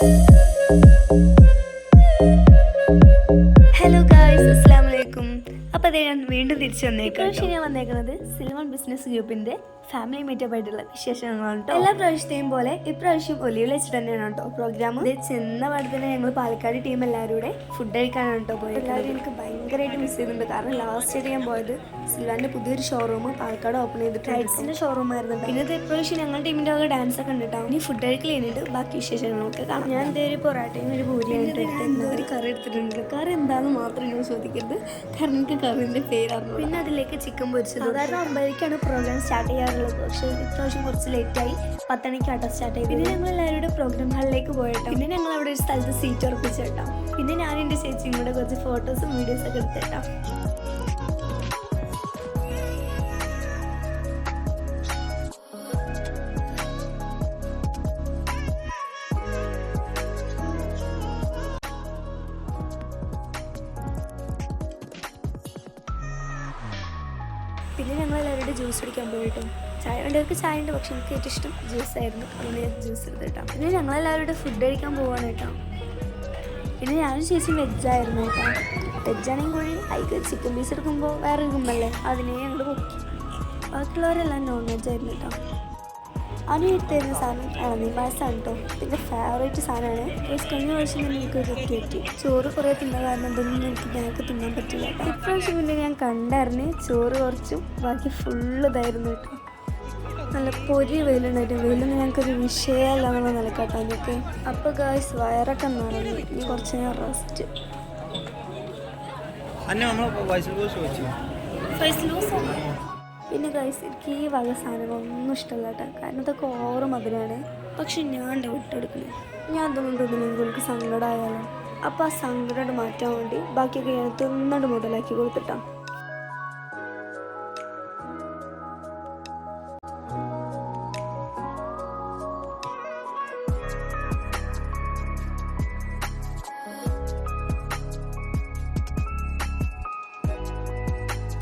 Hello guys, അസ്സലാമു അലൈക്കും. അപ്പോൾ അതേ ഞാൻ വീണ്ടും തിരിച്ചു വന്നേക്കാം. ഞാൻ വന്നേക്കുന്നത് സിൽവൺ ബിസിനസ് ഗ്രൂപ്പിൻ്റെ ഫാമിലി മീറ്റപ്പ് ആയിട്ടുള്ള വിശേഷങ്ങളാണ് കേട്ടോ. എല്ലാ പ്രാവശ്യത്തെയും പോലെ ഇപ്രാവശ്യം ഒലിവിൽ വെച്ചിട്ട് തന്നെയാണ് കേട്ടോ പ്രോഗ്രാം. ഇത് ചെന്ന പാടെ തന്നെ ഞങ്ങൾ പാലക്കാട് ടീം എല്ലാവരും കൂടെ ഫുഡ് കഴിക്കാനാണ് കേട്ടോ പോയത്. എല്ലാവരും എനിക്ക് ഭയങ്കരമായിട്ട് മിസ് ചെയ്യുന്നുണ്ട്. കാരണം ലാസ്റ്റ് ആയിട്ട് ഞാൻ പോയത് സിൽവാൻ്റെ പുതിയൊരു ഷോറൂം പാലക്കാട് ഓപ്പൺ ചെയ്തിട്ട് റൈഡ്സിൻ്റെ ഷോറൂം ആയിരുന്നു. പിന്നെ ഇത് ഇപ്രാവശ്യം ഞങ്ങൾ ടീമിൻ്റെ വക ഡാൻസ് ഒക്കെ ഉണ്ട് കേട്ടോ. ഇനി ഫുഡ് കഴിക്കൽ കഴിഞ്ഞിട്ട് ബാക്കി വിശേഷങ്ങളൊക്കെ കാണാം. ഞാൻ ഒരു പൊറാട്ടയും ഒരു പൂരിയായിട്ട് ഒരു കറി എടുത്തിട്ടുണ്ട്. കറി എന്താണെന്ന് മാത്രം ഞാൻ ചോദിക്കരുത്, കാരണം എനിക്ക് കറിൻ്റെ പേരായിരുന്നു. പിന്നെ അതിലേക്ക് ചിക്കൻ പൊരിച്ചത്. സാധാരണ 9:00-ക്കാണ് പ്രോഗ്രാം സ്റ്റാർട്ട് ചെയ്യാറുള്ളത്. പക്ഷേ ഇപ്രാവശ്യം കുറച്ച് ലേറ്റായി, 10 മണിക്കാട്ടോ സ്റ്റാർട്ട് ചെയ്ത്. പിന്നെ ഞങ്ങൾ എല്ലാവരുടെ പ്രോഗ്രാം ഹാളിലേക്ക് പോയിട്ടോ. പിന്നെ ഞങ്ങൾ അവിടെ ഒരു സ്ഥലത്ത് സീറ്റ് ഉറപ്പിച്ചേട്ടോ. പിന്നെ ഞാൻ എൻ്റെ ചേച്ചിയും കൂടെ കുറച്ച് ഫോട്ടോസും വീഡിയോസൊക്കെ എടുത്തേട്ടോ. പിന്നെ ഞങ്ങൾ എല്ലാവരുടെ ജ്യൂസ് കുടിക്കാൻ പോയിട്ടോ. ചായ വേണ്ടവർക്ക് ചായ ഉണ്ട്, പക്ഷെ എനിക്ക് ഏറ്റവും ഇഷ്ടം ജ്യൂസ് ആയിരുന്നു. അതുകൊണ്ട് ഞാൻ ജ്യൂസ് എടുത്ത് കേട്ടോ. പിന്നെ ഞങ്ങളെല്ലാവരുടെ ഫുഡ് കഴിക്കാൻ പോവാണ് കേട്ടോ. പിന്നെ ഞാനും ചേച്ചി വെജായിരുന്നു കേട്ടോ. വെജാണെങ്കിൽ കൂടി അതിക്ക് ചിക്കൻ പീസ് എടുക്കുമ്പോൾ വേറെ ഇരിക്കുമ്പല്ലേ അതിനെ ഞങ്ങൾ പൊക്കി. ബാക്കിയുള്ളവരെല്ലാം നോൺ വെജ് ആയിരുന്നു കേട്ടോ. അതിന് എടുത്തിരുന്ന സാധനം ഇളനീ പായസമാണ് കേട്ടോ. പിന്നെ ഫേവറേറ്റ് സാധനമാണ്. കഴിഞ്ഞ പ്രാവശ്യം തന്നെ എനിക്ക് കിട്ടി. ചോറ് കുറേ തിന്ന കാരണം എന്തൊന്നും ഞങ്ങൾക്ക് തിന്നാൻ പറ്റില്ല കേട്ടോ. ഇപ്രാവശ്യം പിന്നെ ഞാൻ കണ്ടറിഞ്ഞ് ചോറ് കുറച്ചും ബാക്കി ഫുള്ള് ഇതായിരുന്നു കേട്ടോ. നല്ല പൊരി വെയിലുണ്ടായിരുന്നു. വെയിലൊന്നും ഞങ്ങൾക്കൊരു വിഷയമല്ല എന്നുള്ള നിലക്കാട്ടോ എനിക്ക്. അപ്പോൾ ഗായ്സ് വയറൊക്കെ നിറഞ്ഞു. ഇനി കുറച്ച് നേരം റെസ്റ്റ്. പിന്നെ ഗൈസ് എനിക്ക് ഈ വക സാധനങ്ങളൊന്നും ഇഷ്ടമല്ല കേട്ടോ. കാരണം ഇതൊക്കെ ഓവർ മധുരമാണ്. പക്ഷെ ഞാൻ വിട്ടെടുക്കുന്നത് ഞാൻ അതൊന്നും തിന്നില്ലെങ്കിൽ എനിക്ക് സങ്കടമായാലോ. അപ്പോൾ ആ സങ്കടം മാറ്റാൻ വേണ്ടി ബാക്കിയൊക്കെ ഞാൻ തിന്നണ്ട് മുതലാക്കി കൊടുത്തിട്ടാ.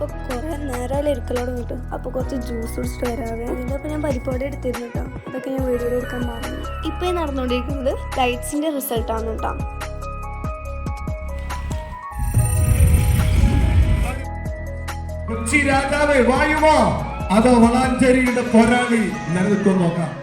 അപ്പോൾ കുറേ നേരം ഇരിക്കലോട് കിട്ടും. അപ്പോൾ കുറച്ച് ജ്യൂസ് കുടിച്ചിട്ട് വരാവേ. അതിൻ്റെ അപ്പോൾ ഞാൻ പരിപ്പോടെ എടുത്തിരുന്നു കേട്ടോ. അതൊക്കെ ഞാൻ വീഡിയോയിൽ എടുക്കാൻ മറന്നു. ഇപ്പോൾ ഈ നടന്നുകൊണ്ടിരിക്കുന്നത് ലൈറ്റ്സിൻ്റെ റിസൾട്ടാണ് കേട്ടോ. കൊച്ചി രാജാവേ വായുവോ അതോ വളാഞ്ചേരിയുടെ പോരാളി ഞങ്ങൾക്ക് നോക്കാം.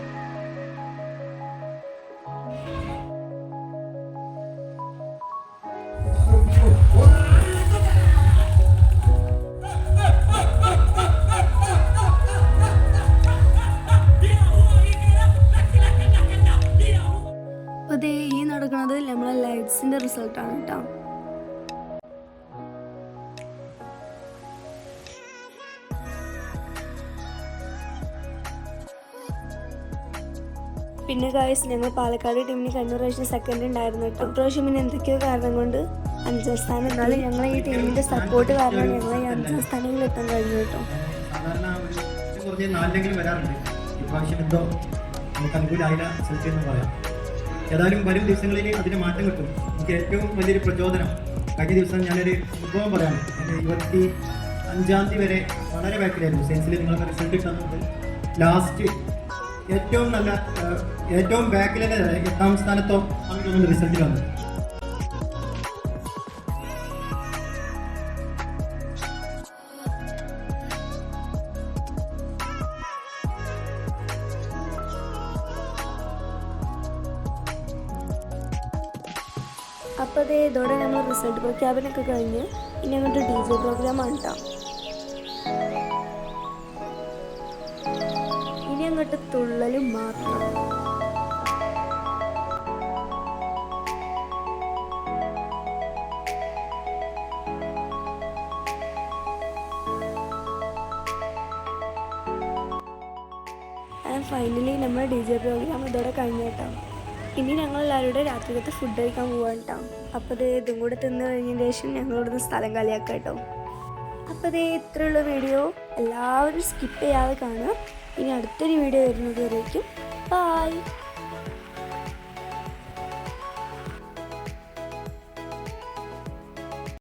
അപ്പോൾ ഈ നടക്കുന്നത് നമ്മളെ ലൈറ്റ്സിൻ്റെ റിസൾട്ടാണ് കേട്ടോ. പിന്നെ ഗായ്സ് ഞങ്ങൾ പാലക്കാട് ടീമിന് കഴിഞ്ഞ പ്രാവശ്യം സെക്കൻഡ് ഉണ്ടായിരുന്നു കേട്ടോ. ഇപ്രാവശ്യം പിന്നെ എന്തൊക്കെയോ കാരണം കൊണ്ട് 5ാം സ്ഥാനം. എന്നാലും ഞങ്ങൾ ഈ ടീമിൻ്റെ സപ്പോർട്ട് കാരണം ഞങ്ങൾ ഈ 5ാം സ്ഥാനങ്ങളിൽ എത്താൻ കഴിഞ്ഞു കേട്ടോ. ഏതായാലും വരും ദിവസങ്ങളിൽ അതിന് മാറ്റം കിട്ടും. എനിക്ക് ഏറ്റവും വലിയൊരു പ്രചോദനം കഴിഞ്ഞ ദിവസം ഞാനൊരു അനുഭവം പറയാം. 25-ാം തീയതി വരെ വളരെ ബാക്കിലായിരുന്നു. സയൻസിൽ നിങ്ങൾക്ക് റിസൾട്ട് കിട്ടുന്നത് ലാസ്റ്റ് ഏറ്റവും ബാക്കിൽ തന്നെ 8ാം സ്ഥാനത്തോ അങ്ങനെ റിസൾട്ട് വന്നത്. അപ്പോൾ ഇതോടെ ഞങ്ങൾ റിസൾട്ട് പ്രഖ്യാപനമൊക്കെ കഴിഞ്ഞ് ഇനി അങ്ങോട്ട് DJ പ്രോഗ്രാമാണ് കേട്ടോ. ഇനി അങ്ങോട്ട് തുള്ളലും മാത്രം. ഫൈനലി നമ്മുടെ DJ പ്രോഗ്രാം ഇതോടെ കഴിഞ്ഞു കേട്ടോ. ഇനി ഞങ്ങൾ എല്ലാവരുടെ രാത്രികത്തെ ഫുഡ് കഴിക്കാൻ പോകാൻ കേട്ടോ. അപ്പോൾ ഇതും കൂടെ തിന്ന് കഴിഞ്ഞതിന് ശേഷം ഞങ്ങളിവിടുന്ന് സ്ഥലം കാലിയാക്കാം കേട്ടോ. അപ്പോൾ ഇത്രയുള്ള വീഡിയോ എല്ലാവരും സ്കിപ്പ് ചെയ്യാതെ കാണുക. ഇനി അടുത്തൊരു വീഡിയോ വരുന്നത് വരേക്കും ബൈ.